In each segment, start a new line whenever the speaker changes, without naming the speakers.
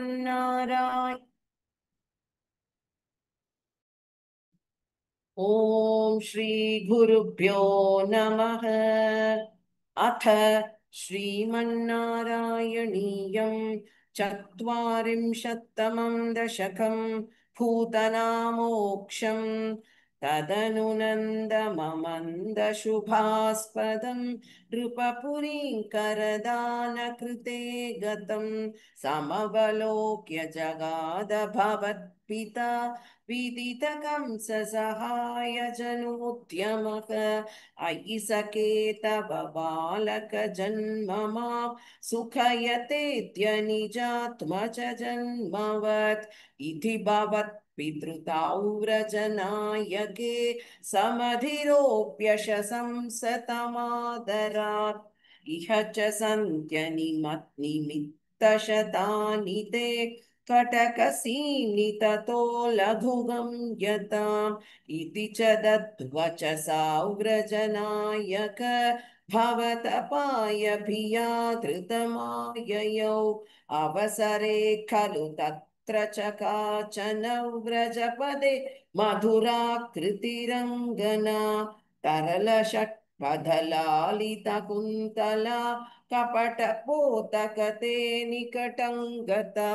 नारायण। ॐ श्री गुरुभ्यो नमः। अथ श्रीमन्नारायणीयं चत्वारिंशत्तमं दशकं पूतनामोक्षं तदनुनन्दममन्दशुभास्पदं नृपपुरीकरदानकृते गतं समवलोक्य जगादभवत्पिता विदितकंससहायजनोद्यमः अयि सखे तव बालकजन्म मां सुखयतेऽद्य जन्मवत् इति भवत्पितृताव्रजनायके समधिरोऽप्यशंसतमादरात् इह च सन्त्यनिमित्तशतानि ते कटकसीनिततो लघुगं यताम् इति च दद्वचसा व्रजनायक भवतपायभिया धृतमाययौ अवसरे खलु तत्र च काचन व्रजपदे मधुराकृतिरङ्गना तरलषट्पदलालितकुन्तला कपटपोतकते निकटं गता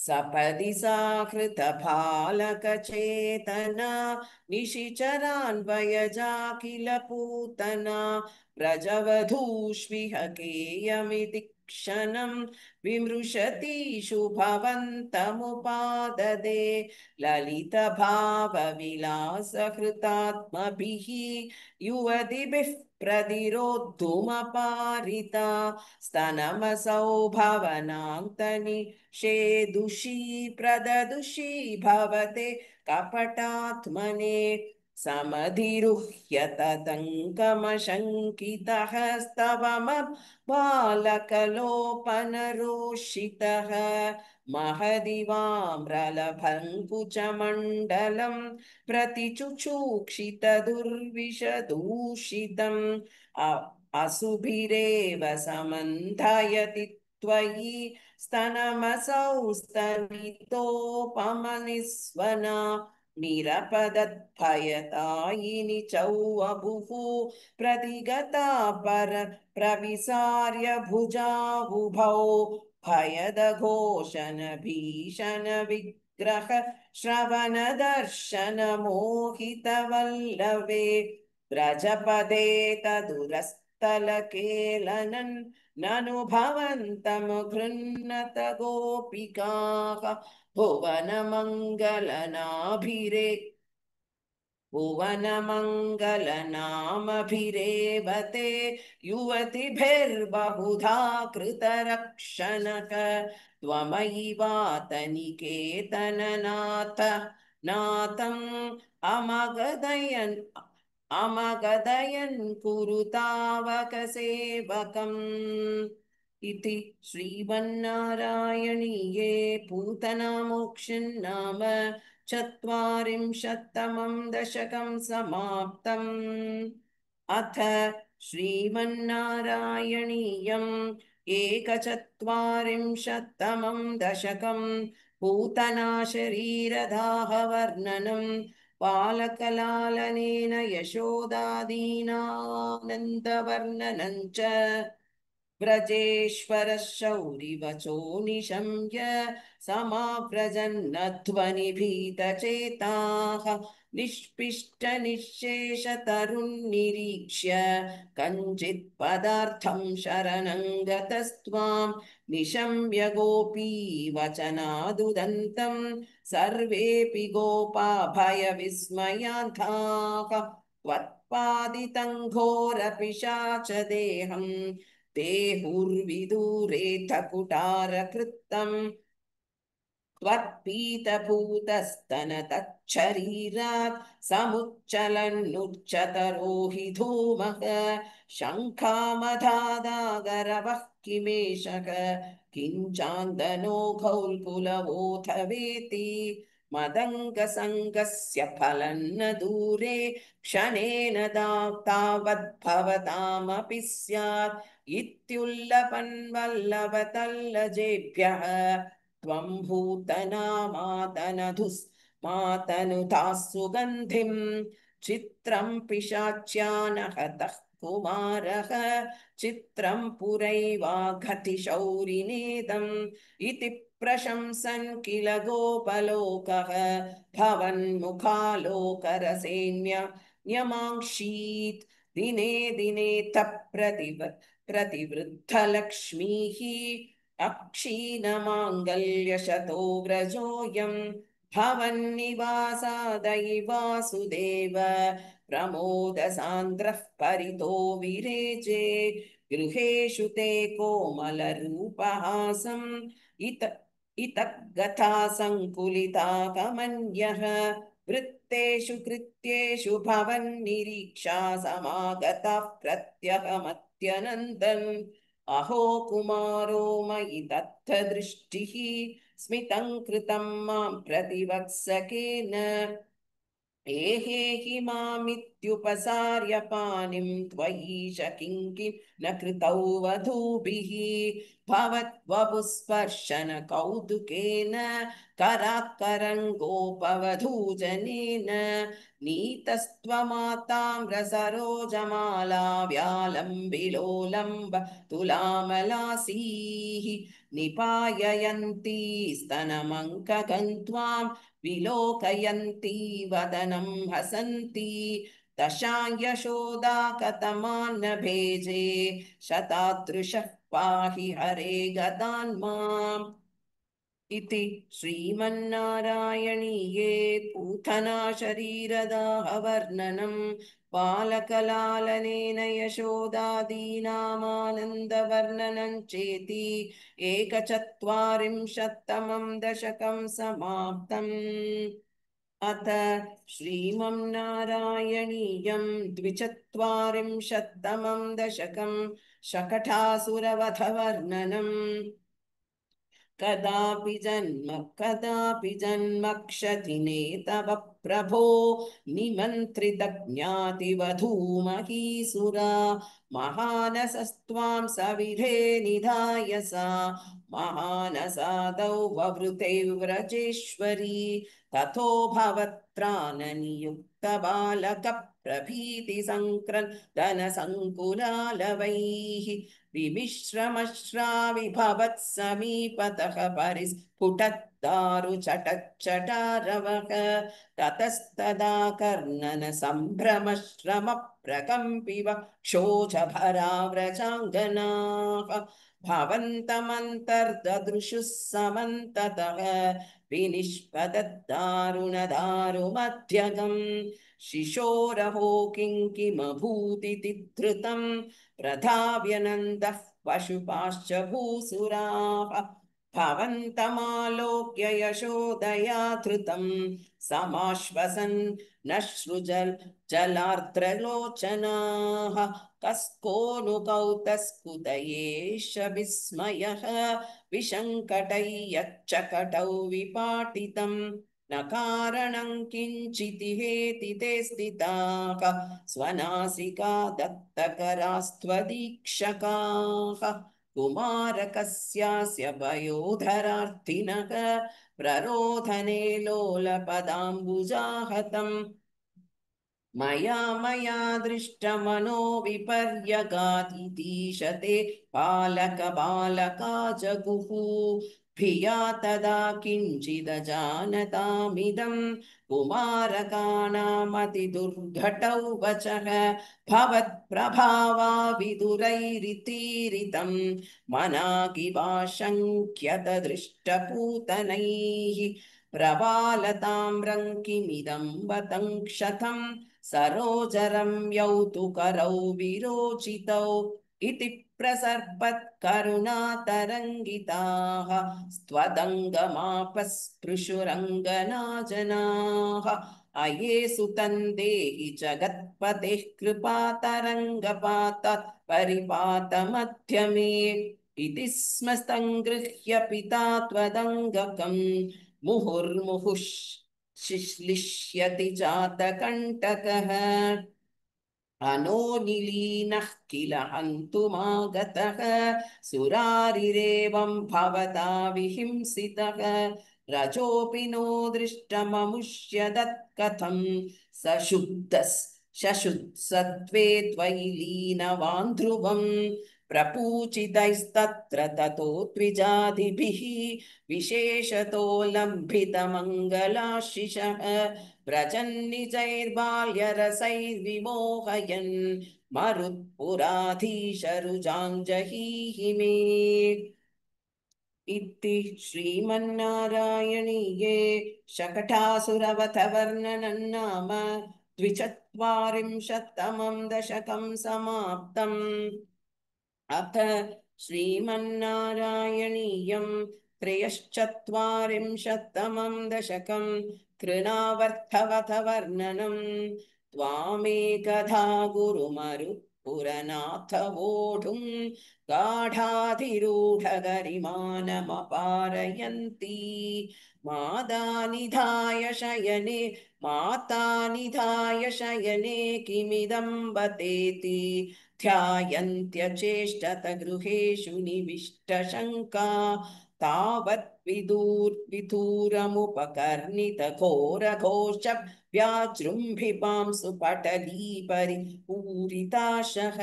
सपदि सा हृतबालकचेतना निशिचरान्वयजा किल पूतना व्रजवधूष्विह केयमिति क्षणं विमृशतीषु भवन्तमुपाददे ललितभावविलासहृतात्मभिः युवतिभिः प्रदिरोद्धुमपारिता स्तनमसौ भवनान्तनि शेदुषी प्रददुषी भवते कपटात्मने समधिरुह्य ततङ्कमशङ्कितः स्तवम बालकलोपनरोषितः महदिवाम्रलभङ्कुचमण्डलं प्रतिचुचूक्षितदुर्विषदूषितम् असुभिरेव समन्धयति त्वयि स्तनमसौ स्तनितोपमनिस्वना निरपदद्भयतायिनि चौवभुः प्रतिगता पर प्रविसार्य भुजावुभौ भयदघोषण भीषण विग्रह श्रवण दर्शन मोहितवल्लवे व्रजपदे तदुरस्तलकेलनन् ननु भवन्तं गृह्णत गोपिकाः भुवनमङ्गलनाभिरे भुवनमङ्गलनामभिरेवते युवतिभिर्बहुधा कृतरक्षणक त्वमयि वातनिकेतननाथ नाथम् अमगदयन् कुरुतावकसेवकम् इति श्रीमन्नारायणीये पूतनामोक्षन्नाम चत्वारिंशत्तमं दशकं समाप्तम्। अथ श्रीमन्नारायणीयम् एकचत्वारिंशत्तमं दशकं पूतना शरीरदाहवर्णनं बालकलालनेन यशोदादीनानन्दवर्णनं च व्रजेश्वरः शौरिवचो निशम्य समाव्रजन्नध्वनिभीतचेताः निष्पिष्टनिःशेषतरुन्निरीक्ष्य कञ्चित् पदार्थं शरणं गतस्त्वां निशम्य गोपीवचनादुदन्तं सर्वेऽपि गोपा भयविस्मयान्ताः त्वत्पादितं घोरपिशाचदेहं देहुर्विदूरेथ कुटारकृत्तम् त्वत्पीतभूतस्तनतच्छरीरात् समुच्चलन्नुच्चतरो हि धूमः शङ्खामधादागरवः किमेषः किञ्चान्दनो घौल्कुलवोऽथ वेति मदङ्गसङ्गस्य फलन्न दूरे क्षणेन तावद्भवतामपि स्यात् इत्युल्लपन्वल्लभतल्लजेभ्यः त्वं भूतनामातनुधाः सुगन्धिं चित्रं पिशाच्यानहतः कुमारः चित्रं पुरैवाघतिशौरिनेदम् इति प्रशंसन् किल गोपलोकः भवन्मुखालोकरसेन्यमाङ्क्षीत् दिने दिने प्रतिवृद्धलक्ष्मीः अक्षीणमाङ्गल्यशतो व्रजोऽयं भवन्निवासादयि वासुदेव प्रमोदसान्द्रः परितो विरेजे गृहेषु ते कोमलरूपहासम् इतः गथा सङ्कुलिता कमन्यः वृत्तेषु कृत्येषु भवन्निरीक्षा समागतः प्रत्यहमत्यनन्दन् अहो कुमारो मयि दत्तदृष्टिः स्मितं कृतं मां प्रतिवत्सकेन एहेहि मामित्युपसार्य पाणिं त्वयीश किं न कृतौ वधूभिः भवद्वपुस्पर्शन कौतुकेन करात्करङ्गोपवधूजनेन नीतस्त्वमाताम्रसरोजमाला व्यालम्बिलोलम्ब तुलामलासीः निपाययन्ती स्तनमङ्कगन्त्वां विलोकयन्ती वदनं हसन्ती दशां यशोदा कथमान्न भेजे शतादृशः पाहि हरे गदान्माम् इति श्रीमन्नारायणीये पूतना शरीरदाहवर्णनं बालकलालनेन यशोदादीनामानन्दवर्णनं चेति एकचत्वारिंशत्तमं दशकं समाप्तम् अथ श्रीमन्नारायणीयं द्विचत्वारिंशत्तमं दशकं शकटासुरवधवर्णनम् कदापि जन्म क्षतिने तव प्रभो निमन्त्रितज्ञातिवधूमहीसुरा महानसस्त्वां सविधे निधाय सा महानसादौ ववृते व्रजेश्वरी ततो भवत्राननियुक्तबालकप्रभीतिसङ्क्रन्दनसङ्कुलालवैः विमिश्रमश्राविभवत्समीपतः परिस्फुटद्दारुचटच्चटारवः ततस्तदा कर्णन सम्भ्रमश्रम प्रकम्पिव क्षोचभराव्रजाङ्गनाः भवन्तमन्तर्ददृशुः समन्ततः विनिष्पदद्दारुणदारुमध्यगम् शिशोरहो किङ्किमभूदिति धृतम् प्रधाव्यनन्दः पशुपाश्च भूसुराः भवन्तमालोक्य यशोदया धृतं समाश्वसन् नश्रुजल जलार्द्रलोचनाः कस्को कौतस्कुतयेष विस्मयः विशङ्कटैयच्चकटौ विपाटितम् न कारणं किञ्चिदिहेति ते स्थिताः स्वनासिका दत्तकरास्त्वदीक्षकाः कुमारकस्यास्य वयोधरार्थिनः प्ररोधने लोलपदाम्बुजाहतम् मया दृष्टमनो विपर्यगादितीशते बालका जगुः भिया तदा किञ्चिदजानतामिदं कुमारकाणामतिदुर्घटौ वचः भवत्प्रभावा विदुरैरितीरितं मनागिवाशङ्क्यत दृष्टपूतनैः प्रबालताम्रं किमिदं वतं क्षतम् सरोजरं यौतुकरौ विरोचितौ इति प्रसर्पत्करुणातरङ्गिताः स्त्वदङ्गमापस्पृशुरङ्गनाजनाः अये सुतं देहि जगत्पतेः कृपातरङ्गपातात् परिपातमध्यमे इति स्म सङ्गृह्य पिता त्वदङ्गकम् मुहुर्मुहुः शिश्लिष्यति जातकण्टकः अनो निलीनः किल हन्तुमागतः सुरारिरेवं भवता विहिंसितः रजोऽपि नो दृष्टममुष्यदत्कथं शशुत्सत्त्वे त्वयि लीनवान् ध्रुवम् प्रपूजितैस्तत्र ततो द्विजादिभिः विशेषतो लम्भितमङ्गलाशिषः व्रजन्निजैर्बाल्यरसैर्विमोहयन् मरुत्पुराधीशरुजाञ्जहीहि मे इति श्रीमन्नारायणीये शकटासुरवधवर्णनं नाम द्विचत्वारिंशत्तमं दशकं समाप्तम् अथ श्रीमन्नारायणीयं त्रयश्चत्वारिंशत्तमं दशकं तृणावर्तवधवर्णनं त्वामेकधा गुरुमरुत्पुरनाथ वोढुं गाढाधिरूढगरिमानमपारयन्ती मादानिधाय शयने माता निधाय शयने किमिदं बतेति ध्यायन्त्यचेष्टत गृहेषु निविष्टशङ्का तावत् विदूरमुपकर्णितघोरघोष व्याजृम्भिपांसु पटली परिपूरिताशः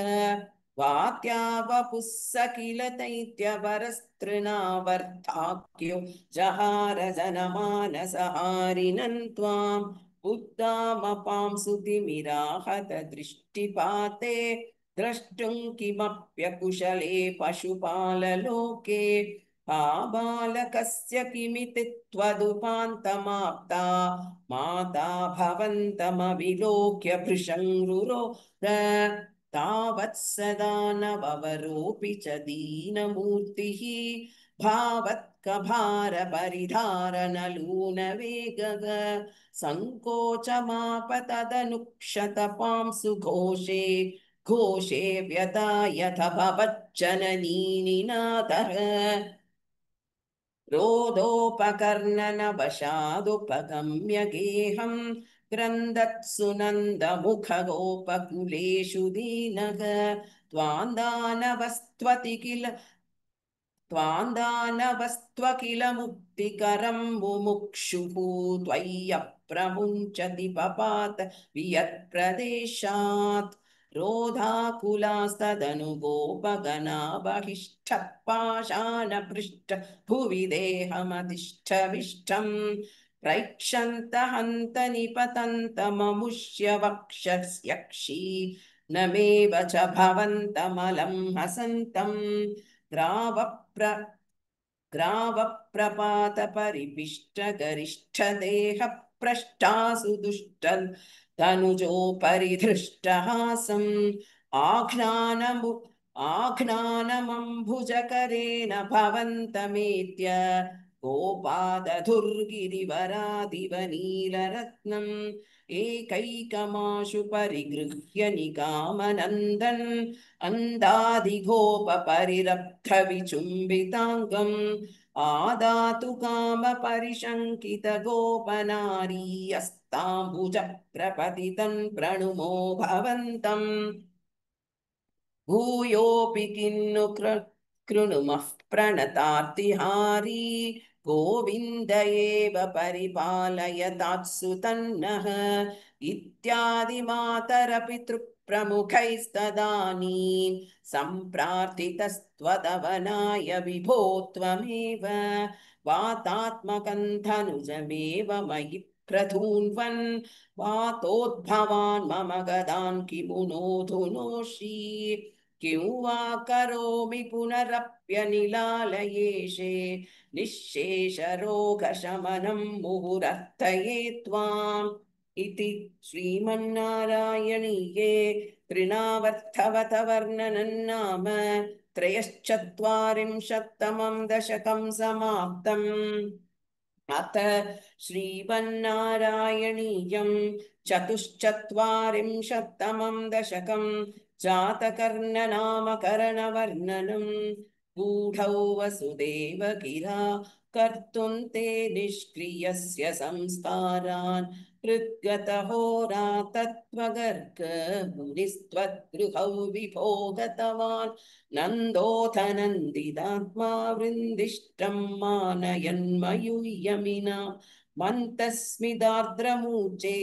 वात्यावपुः स किल दैत्यवरस्तृणावर्ताख्यो जहार जनमानसहारिणन् त्वाम् बुद्धामपांसु तिमिराहत दृष्टिपाते द्रष्टुं किमप्यकुशले पशुपाललोके आबालकस्य किमिति त्वदुपान्तमाप्ता माता भवन्तमविलोक्य भृशङ्रुरोध तावत्सदा नववरोऽपि च दीनमूर्तिः भावत्कभारपरिधारनलूनवेगः सङ्कोचमापतदनुक्षतपांसु घोषे घोषे व्यदायथ भवज्जननी निनादः रोदोपकर्णनवशादुपगम्य गेहं क्रन्दत्सु नन्दमुखगोपकुलेषु दीनः त्वान्दानवस्त्वति किल त्वान्दानवस्त्वकिल मुक्तिकरं मुमुक्षुः त्वय्यप्रमुञ्चति पपात वियत्प्रदेशात् रोधाकुलास्तदनु गोपगणा बहिष्ठः पाषाणपृष्ठ भुवि देहमतिष्ठविष्ठम् प्रैक्षन्त हन्त निपतन्तममुष्य वक्षस्यक्षी न मेव च भवन्तमलं हसन्तम् ग्रावप्रपातपरिपिष्टगरिष्ठदेहप्रष्टासु दुष्टतनुजोपरि धृष्टहासम् आघ्नानमम्भुजकरेण भवन्तमेत्य गोपादधुर्गिरिवरादिव नीलरत्नम् एकैकमाशु परिगृह्य निगामनन्दन् अन्दादिगोपपरिरब्धविचुम्बिताङ्गम् आदातु कामपरिशङ्कितगोपनारी अस्ताम्बुजप्रपतितं प्रणुमो भवन्तम् भूयोऽपि किन्नु कृणुमः प्रणतार्तिहारी गोविन्द एव परिपालयतात्सु तन्नः इत्यादिमातरपितृप्रमुखैस्तदानीं सम्प्रार्थितस्त्वदवनाय विभो त्वमेव वातात्मकन्धनुजमेव मयि प्रधून्वन् वातोद्भवान् मम गदान् किमु नोऽधुनोषि किं वा करोमि पुनरप्यनिलालयेशे निःशेषरोगशमनं मुहुरर्थये त्वाम् इति श्रीमन्नारायणीये तृणावर्तवधवर्णनं नाम त्रयश्चत्वारिंशत्तमं दशकं समाप्तम् अथ श्रीमन्नारायणीयं चतुश्चत्वारिंशत्तमं दशकं जातकर्णनामकरणवर्णनं गूढौ वसुदेव गिरा कर्तुं ते निष्क्रियस्य संस्कारान् हृद्गतहोरा तत्त्वगर्ग मुनिस्त्वद्गृहौ विभो गतवान् नन्दोऽथ नन्दितात्मा वृन्दिष्टं मानयन्मयूयमिना मन्तस्मिदार्द्रमूर्चे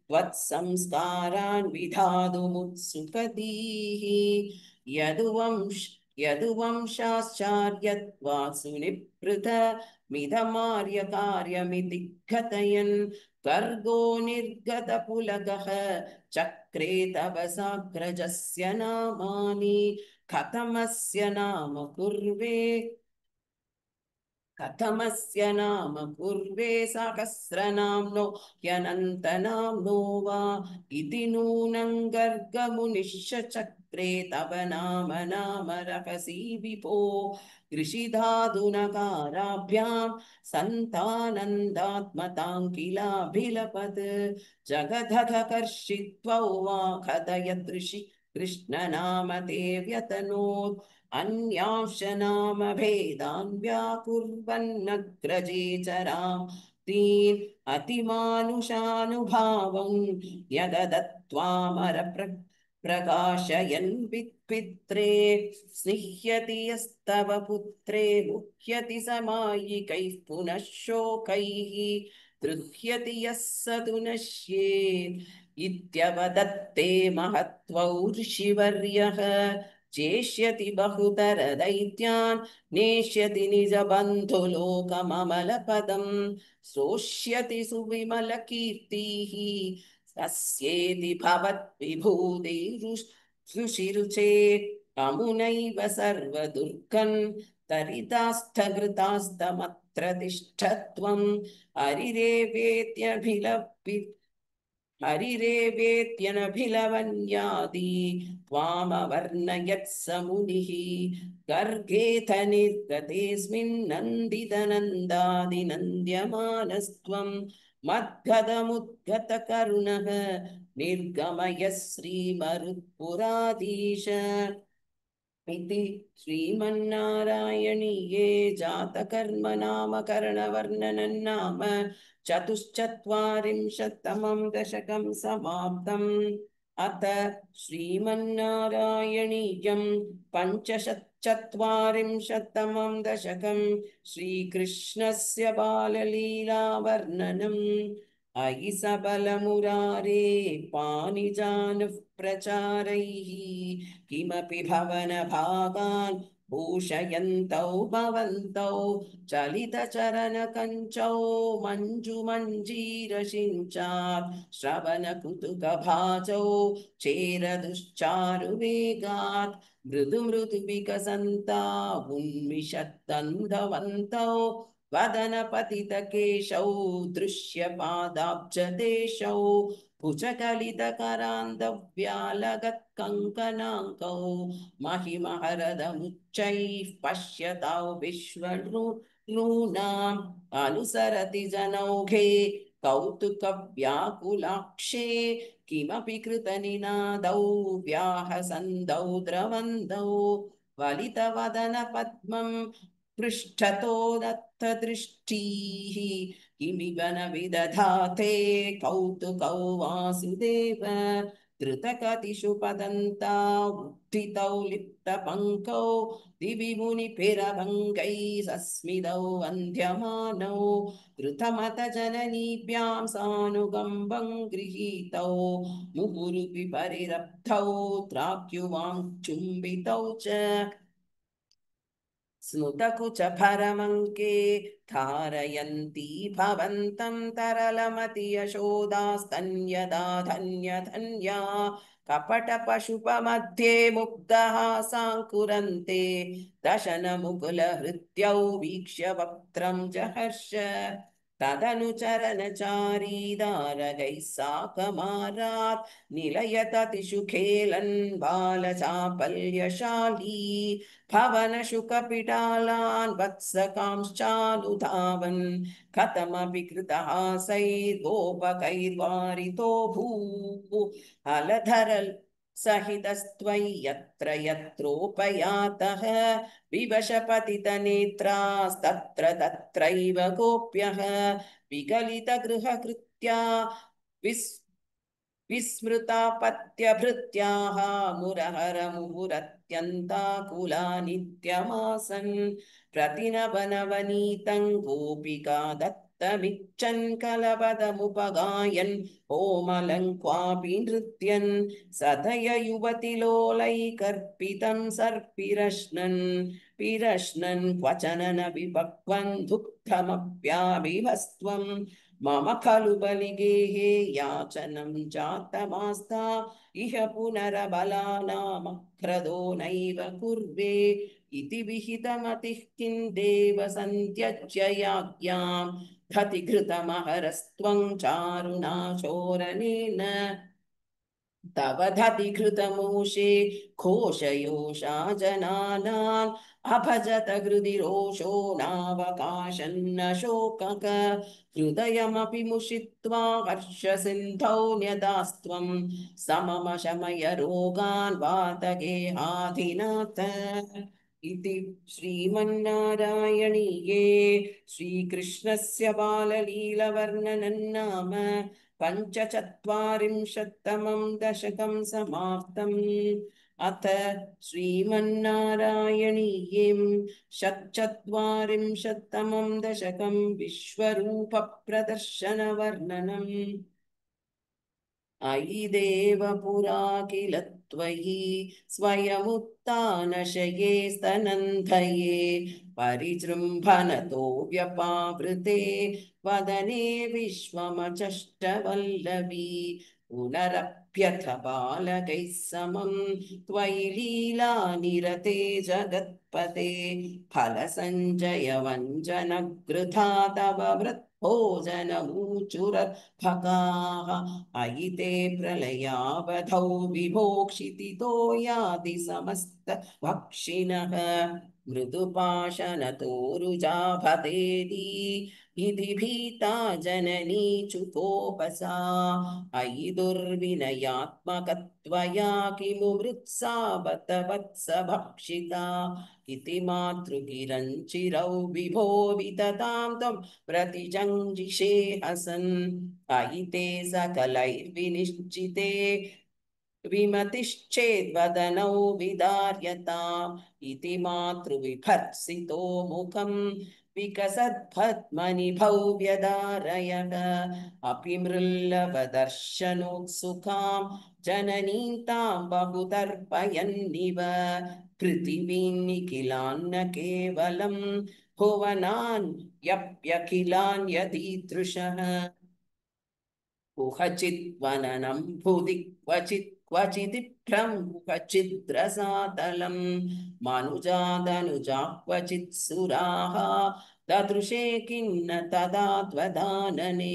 त्वत्संस्कारान् विधातुमुत्सुकधीः यदुवंशाश्चार्यत्वात् सुनिपृत मिदमार्यकार्यमिति कथयन् गर्गो निर्गतपुलकः चक्रे तव साग्रजस्य नामानि कथमस्य नाम कुर्वे सहस्रनाम्नो ह्यनन्तनाम्नो वा इति नूनं गर्गमुनिश्चक्रे तव नाम रहसि विभो कृषिधाधुनकाराभ्यां सन्तानन्दात्मतां किलाभिलपत् जगदधकर्षित्वौ वा कथयदृषि कृष्णनाम ते व्यतनोत् अन्यांश नाम भेदान् व्याकुर्वन्नग्रजे चरां तीन् अतिमानुषानुभावं न्यगदत्त्वामर प्रकाशयन् पित्रे स्निह्यति यस्तव पुत्रे मुह्यति समायिकैः पुनः शोकैः गृह्यति यः स तु नश्येत् इत्यवदत्ते महत्त्वौ ऋषिवर्यः चेष्यति बहुतर दैत्यान् नेष्यति निजबन्धुलोकममलपदं श्रोष्यति सुविमलकीर्तिः तस्येति भवद्विभूतिरुषिरुचे अमुनैव सर्वदुर्गन् तरितास्थघृतास्तमत्र तिष्ठत्वं हरिरेवेत्यभिलपि हरिरेवेत्यनभिलवन्यादि त्वामवर्णयत् स मुनिः गर्गेथ निर्गतेऽस्मिन्नन्दितनन्दादिनन्द्यमानस्त्वं मद्गदमुद्गतकरुणः निर्गमय श्रीमरुत्पुराधीश इति श्रीमन्नारायणीये जातकर्म नामकरणवर्णनं नाम चतुश्चत्वारिंशत्तमं दशकं समाप्तम् अथ श्रीमन्नारायणीयं पञ्चशच्चत्वारिंशत्तमं दशकं श्रीकृष्णस्य बाललीलावर्णनम् अयि सबलमुरारे पाणिजानुः प्रचारैः किमपि भवनभागान् भूषयन्तौ भवन्तौ चलितचरणकञ्चौ मञ्जुमञ्जीरशिञ्चात् श्रवणकुतुकभाजौ चेरदुश्चारुवेगात् मृदु मृदु विकसन्ता उन्मिषद्दन्धवन्तौ वदनपतितकेशौ दृश्यपादाब्जदेशौ भुजगलितकरान्दव्यालगत्कङ्कणाङ्कौ महिमहरदमुच्चैः पश्यतां विश्वनूनाम् अनुसरति जनौघे कौतुकव्याकुलाक्षे किमपि कृतनिनादौ व्याहसन्दौ द्रवन्दौ वलितवदनपद्मं पृष्ठतो दत्तदृष्टिः किमिव न विदधाते कौतुकौ वासुदेव धृतकतिषु पतन्ता उत्थितौ लिप्तपङ्कौ दिवि मुनिभिरभङ्गैः सस्मितौ वन्द्यमानौ धृतमत जननीभ्यां सानुकम्बं गृहीतौ मुहुरुपि परिरब्धौ त्राक्युवाङ्चुम्बितौ च स्नुतकुच परमङ्के धारयन्ती भवन्तं तरलमति यशोदास्तन्यदा धन्यधन्या कपटपशुपमध्ये मुग्धहासाङ्कुरन्ते दशनमुकुलहृत्यौ वीक्ष्य वक्त्रं जहर्ष तदनुचरनचारीदारगैः साकमारात् निलयततिषु खेलन् बालचापल्यशाली भवनशुकपिटालान् वत्सकांश्चानुधावन् कथमपि कृतहासैर्गोपकैर्वारितो भूः अलधरल् सहितस्त्वयि यत्र यत्रोपयातः विवशपतितनेत्रास्तत्र तत्रैव गोप्यः विगलितगृहकृत्या विस् विस्मृतापत्यभृत्याः मुरहरमुहुरत्यन्ताकुला नित्यमासन् प्रतिनवनवनीतं गोपिका दत्तमिच्छन् कलपदमुपगायन् कोमलं क्वापि नृत्यन् सदय युवतिलोलैकर्पितं सर्पिरश्नन् पिरश्नन् क्वचन न विपक्वन् दुग्धमप्याभिवस्त्वम् मम खलु बलिगेहे याचनं जातमास्ता इह पुनरबलानामक्रदो नैव कुर्वे इति विहितमतिः किं देव सन्त्यज्य याज्ञां धतिघृतमहरस्त्वं चारुणाचोरनेन तव धतिघृतमूषे घोषयोषा जनानाम् अभजत हृदि रोषो नावकाशन्न शोकक हृदयमपि मुषित्वा हर्षसिन्धौ न्यदास्त्वं सममशमय रोगान् वातगेहाधिनाथ इति श्रीमन्नारायणीये श्रीकृष्णस्य बाललीलवर्णनन्नाम पञ्चचत्वारिंशत्तमं दशकं समाप्तम् अथ श्रीमन्नारायणीयं षट्चत्वारिंशत्तमं दशकं विश्वरूपप्रदर्शनवर्णनम् अयि देव पुरा किल त्वयि स्वयमुत्थानशये स्तनन्धये परिजृम्भणतो व्यपावृते वदने विश्वमचष्टवल्लवी पुनरप्यथ बालकैः समं त्वयि लीलानिरते जगत्पते फलसञ्जयवञ्जनगृथा तव भोजनमूचुरभगाः अयि ते प्रलयावधौ विभोक्षितितो याति समस्त भक्षिणः मृदुपाशनतोरुजाभतेति इति भीता जननी चुकोपसा अयि दुर्विनयात्मकत्वया किमु मृत्सा बत वत्स भक्षिता इति मातृगिरञ्चिरौ विभो विततां त्वं प्रतिजङ्जिषे हसन् अयि ते सकलैर्विनिश्चिते विमतिश्चेद्वदनौ विदार्यताम् इति मातृविभर्सितो मुखं विकसद्भद्मनिभौ व्यदारयः अपि मृल्लवदर्शनोत्सुकां जननीं तां बहुतर्पयन्निव पृथिवीं निखिलान्न केवलं भुवनान् यप्यखिलान् यदीदृशः कुहचित् वननं भुवि क्वचिदिभ्रं कुहचिद्रसातलं मनुजादनुजा क्वचित् सुराः ददृशे किन्न तदा त्वदानने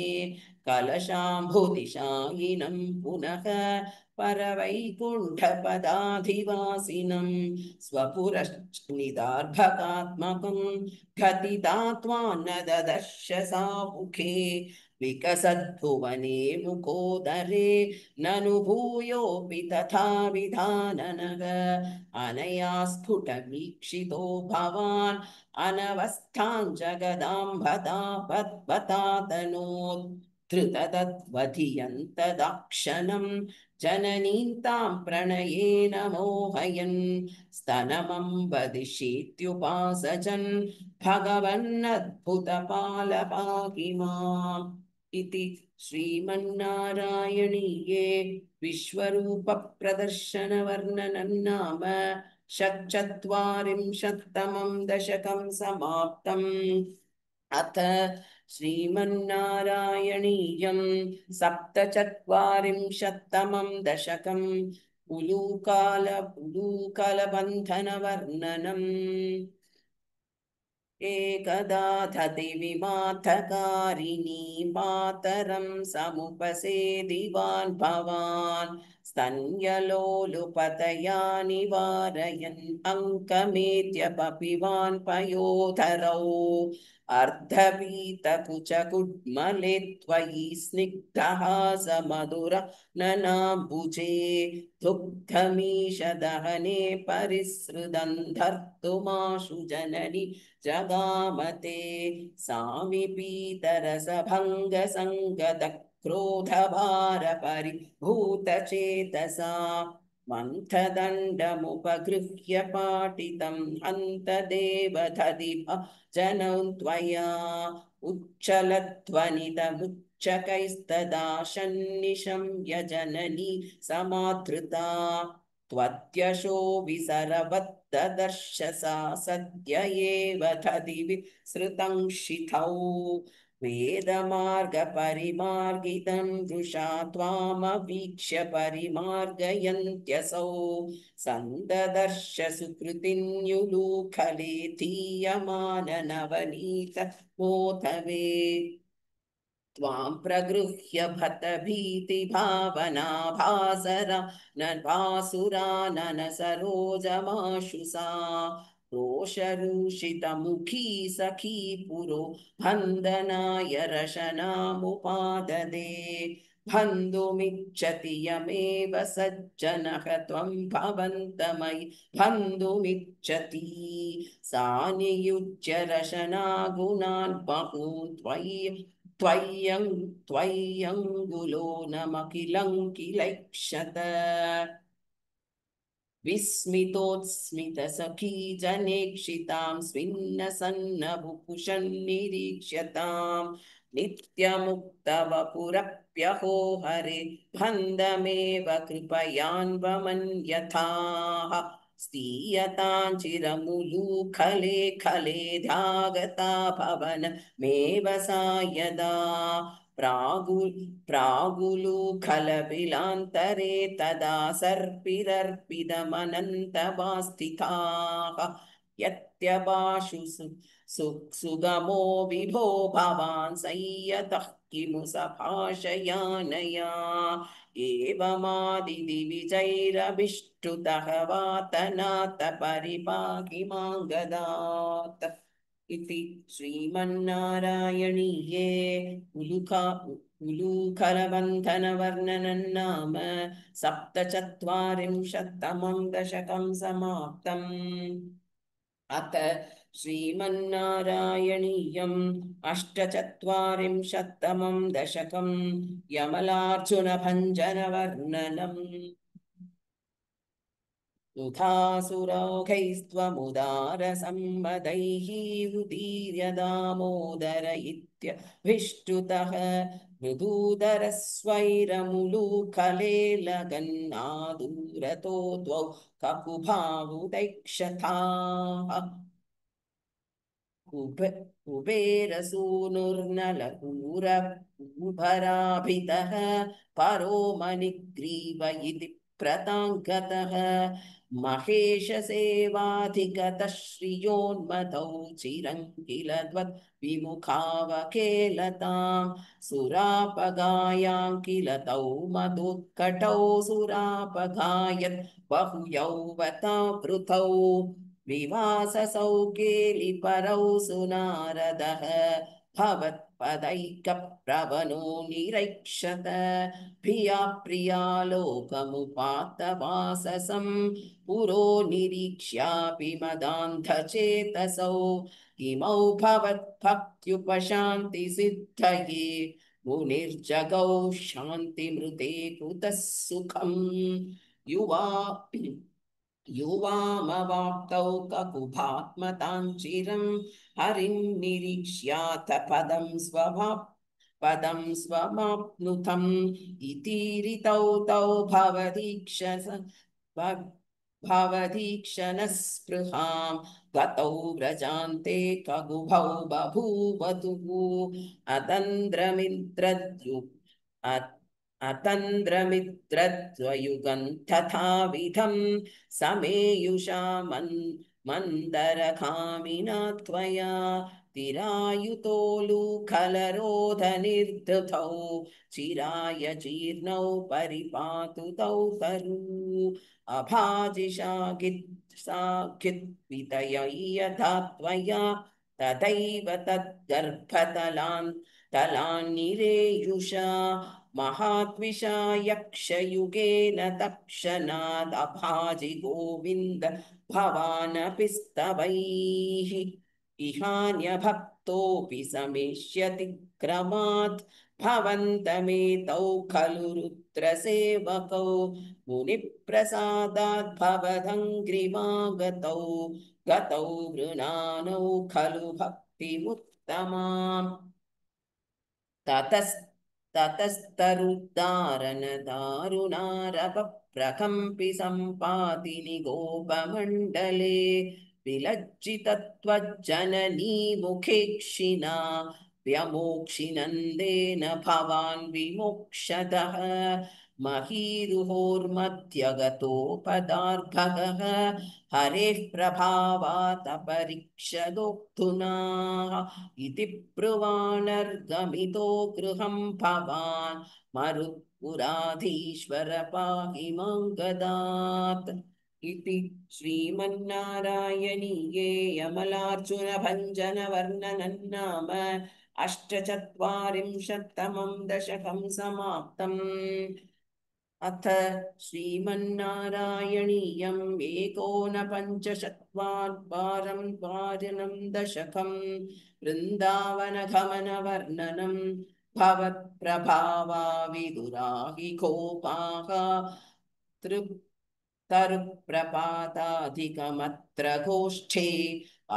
कलशाम्भुदिशायिनं पुनः परवैकुण्ठपदाधिवासिनं स्वपुरश्निदार्भकात्मकं घटिता त्वान्न ददर्श सा मुखे विकसद्भुवने मुकोदरे ननु भूयोऽपि तथा विधाननः अनया स्फुटवीक्षितो भवान् अनवस्थां जगदाम्बदापद्वतातनोत् धृततद्वधियन्तदाक्षणं जननीं तां प्रणयेन मोहयन् स्तनमम्बदिशीत्युपासजन् भगवन्नद्भुतपालपाहि माम् इति श्रीमन्नारायणीये विश्वरूपप्रदर्शनवर्णनं नाम षट्चत्वारिंशत्तमं दशकं समाप्तम् अथ श्रीमन्नारायणीयं सप्तचत्वारिंशत्तमं दशकम् उलूकलबन्धनवर्णनम् एकदा धतिविमाथकारिणी मातरं समुपसेदिवान् भवान् स्तन्यलोलुपतया निवारयन् अङ्कमेत्य पपिवान् पयोधरौ अर्धपीतकुचकुड्मले त्वयि स्निग्धः समधुर ननाम्बुजे दुग्धमीशदहने परिसृदन् धर्तुमाशु जननि जगामते सामिपीतरसभङ्गसङ्गत क्रोधभारपरिभूतचेतसा मन्थदण्डमुपगृह्य पाटितं हन्त देवधदिभ जनौ त्वया उच्चलध्वनितमुच्चकैस्तदा शन्निशम्य जननी समाधृता त्वद्यशो विसरवद्ददर्श सा सद्य एव धदिविसृतं शिखौ वेदमार्गपरिमार्गितं वृषा त्वामवीक्ष्य परिमार्गयन्त्यसौ सन्ददर्श सुकृतिन्युलूखले धीयमाननवनीत मोदवे त्वां प्रगृह्य भत भीतिभावना भासरा न भासुरा नन सरोजमाशु सा रोषरूषितमुखी सखी पुरो बन्धनाय रशनामुपाददे बन्धुमिच्छति यमेव सज्जनः त्वं भवन्तमयि बन्धुमिच्छति सा नियुज्य रशनागुणान् बहून् त्वय्यङ्गुलो नमखिलङ्किलैक्षत विस्मितोत्स्मितसखी जनेक्षितां स्विन्नसन्नवपुषन्निरीक्ष्यतां नित्यमुक्तवपुरप्यहो हरे बन्धमेव कृपयान्वमन्यथाः स्तीयतां चिरमुलूखले खले ध्यागता भवन मेव सा यदा प्रागुलुखलबिलान्तरे तदा सर्पिरर्पितमनन्तवास्थिताः यत्यपाशु सुगमो विभो भवान् संयतः किमु सभाषयानया एवमादिदिविजैरभिष्टुतः वातनाथ परिपाहि मां गदात् इति श्रीमन्नारायणीये उलूखलबन्धनवर्णनं नाम सप्तचत्वारिंशत्तमं दशकं समाप्तम् अथ श्रीमन्नारायणीयम् अष्टचत्वारिंशत्तमं दशकं यमलार्जुनभञ्जनवर्णनम् सुधासुरौघैस्त्वमुदारसम्मदैः उदीर्य दामोदर इत्यभिष्टुतः मृदूदरस्वैरमुलूखले लगन्नादूरतो द्वौ ककुभावुदैक्षताः कुबेरसूनुर्नलपूरभराभितः परो मणिग्रीव इति प्रताङ्गतः महेशसेवाधिगतः श्रियोन्मतौ चिरङ्किलद्वत् विमुखावकेलतां सुरापगायां किल तौ मधुकटौ सुरापगायत् बहुयौवता वृतौ विवाससौ केलिपरौ सुनारदः भवत्पदैकप्रवनो निरैक्षत भिया प्रियालोकमुपातवाससं पुरो निरीक्ष्यापि मदान्धचेतसौ इमौ भवद्भक्त्युपशान्तिसिद्धये मुनिर्जगौ शान्तिमृते कुतः सुखम् युवा युवामवाप्तौ ककुभात्मताञ्चिरं हरिं निरीक्ष्याथ पदं स्वमाप्नुतम् इतीरितौ तौ भवदीक्षणस्पृहां गतौ व्रजान्ते ककुभौ बभूवतुः अतन्द्रमिन्द्रद्युप् अतन्द्रमित्रद्वयुगं तथाविधं समेयुषा मन्दरकामिना त्वया तिरायुतोलूखलरोधनिर्धृतौ चिराय जीर्णौ परिपातु तौ तरु अभाजिषाखित्वितयै यथा त्वया तथैव तलान्निरेयुषा महात्विषा यक्षयुगेन तक्षणादभाजि गोविन्द भवानपि स्तवैः इहान्यभक्तोऽपि समेष्यति क्रमात् भवन्तमेतौ खलु रुद्रसेवकौ मुनिप्रसादात् भवदङ्घ्रिमागतौ गतौ वृणानौ खलु भक्तिमुत्तमाम् ततस्तरुद्धारनदारुणारवप्रकम्पि सम्पातिनि गोपमण्डले विलज्जितत्वज्जननी मुखेक्षिणा व्यमोक्षिनन्देन भवान् विमोक्षतः महीरुहोर्मध्यगतोपदार्भगः हरेः प्रभावादपरीक्षदोक्तुना इति ब्रुवाणर्गमितो गृहं भवान् मरुत्पुराधीश्वर पाहि मां गदात् इति श्रीमन्नारायणीये यमलार्जुनभञ्जनवर्णनं नाम अष्टचत्वारिंशत्तमं दशकं समाप्तम् अथ श्रीमन्नारायणीयम् एकोनपञ्चशत्वात्पारं पारिणं दशकं वृन्दावनगमनवर्णनं भवत्प्रभावा विदुराहि कोपाः तरुप्रपाताधिकमत्र गोष्ठे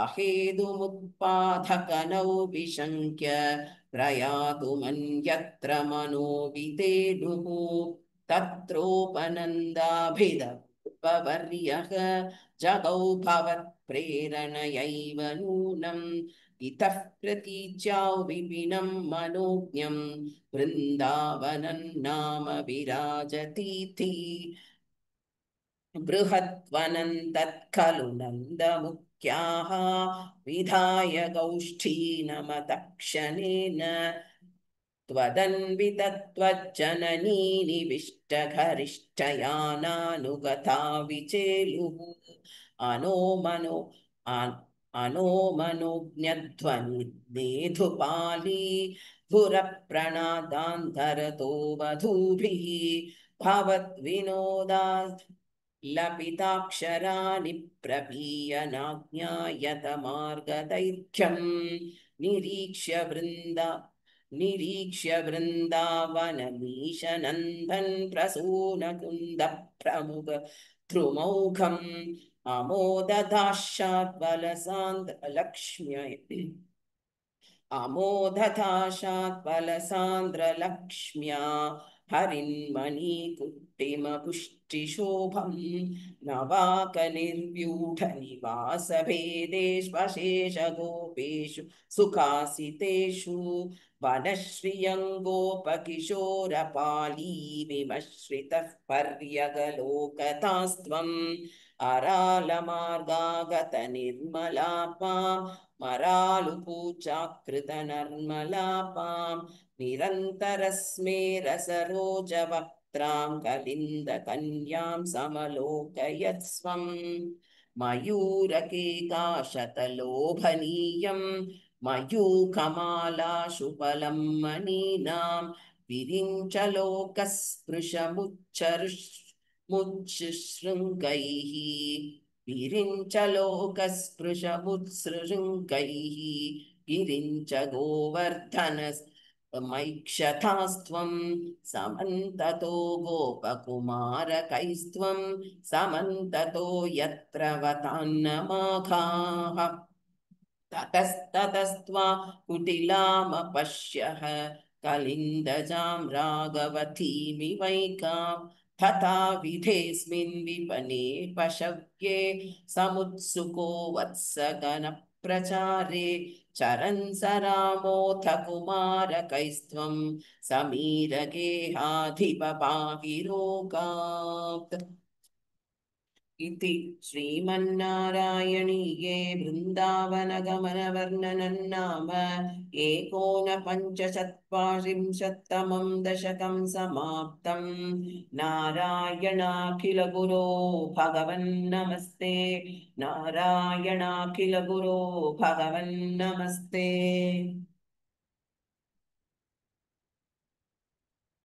अहेतुमुत्पादकनौ विशङ्क्य प्रयातुमन्यत्र मनोवितेनुः तत्रोपनन्दाभिदवर्यः जगौ भवत्प्रेरणयैव नूनम् इतः प्रतीच्या विपिनं मनोज्ञं वृन्दावनं नाम विराजतीति बृहत्वनन्तत्खलु नन्दमुख्याः विधाय गौष्ठीनमतक्षणेन त्वदन्वितत्वज्जननी निविष्टघरिष्ठयानानुगता विचेलुः अनोमनो अनोमनोज्ञध्वनिर्नेधुपाली धुरप्रणादान्तरतो वधूभिः भवद्विनोदात् लपिताक्षराणि प्रपीयनाज्ञायतमार्गदैर्घ्यं निरीक्ष्य वृन्दावनमीशनन्दन् प्रसूनकुन्दप्रमुख ध्रुमौघम् अमोदधाशाद्वलसान्द्रलक्ष्म्या हरिन्मणिकुट्टिमपुष्टिशोभम् नवाकनिर्व्यूढनिवासभेदेष्वशेषगोपेषु सुखासितेषु वनश्रियङ्गोपकिशोरपाली विमश्रितः पर्यगलोकतास्त्वम् अरालमार्गागतनिर्मलापां मरालुपूजाकृतनर्मलापां निरन्तरस्मेरसरोजवक्त्रां कलिन्दकन्यां समलोकयत्स्वम् मयूरकेकाशतलोभनीयं मयूखमालाशुफलं मणीनां विरिञ्चलोकस्पृशमुच्चशृङ्गैः विरिञ्चलोकस्पृशमुत्सृङ्गैः गिरिञ्च गोवर्धन मैक्षतास्त्वं समन्ततो गोपकुमारकैस्त्वं समन्ततो यत्र वतान्नमाघाः ततस्ततस्त्वा कुटिलामपश्यः कलिन्दजां राघवतीमिवैकां तथा विधेऽस्मिन् विपणे पशव्ये समुत्सुको वत्सगणप्रचारे चरन् स रामोऽथ कुमारकैस्त्वं समीरगेहाधिप पाहि रोगात् इति श्रीमन्नारायणीये वृन्दावनगमनवर्णनं नाम एकोनपञ्चचत्वारिंशत्तमं दशकं समाप्तम्। नारायणाखिलगुरो भगवन्नमस्ते। नारायणाखिलगुरो भगवन्नमस्ते।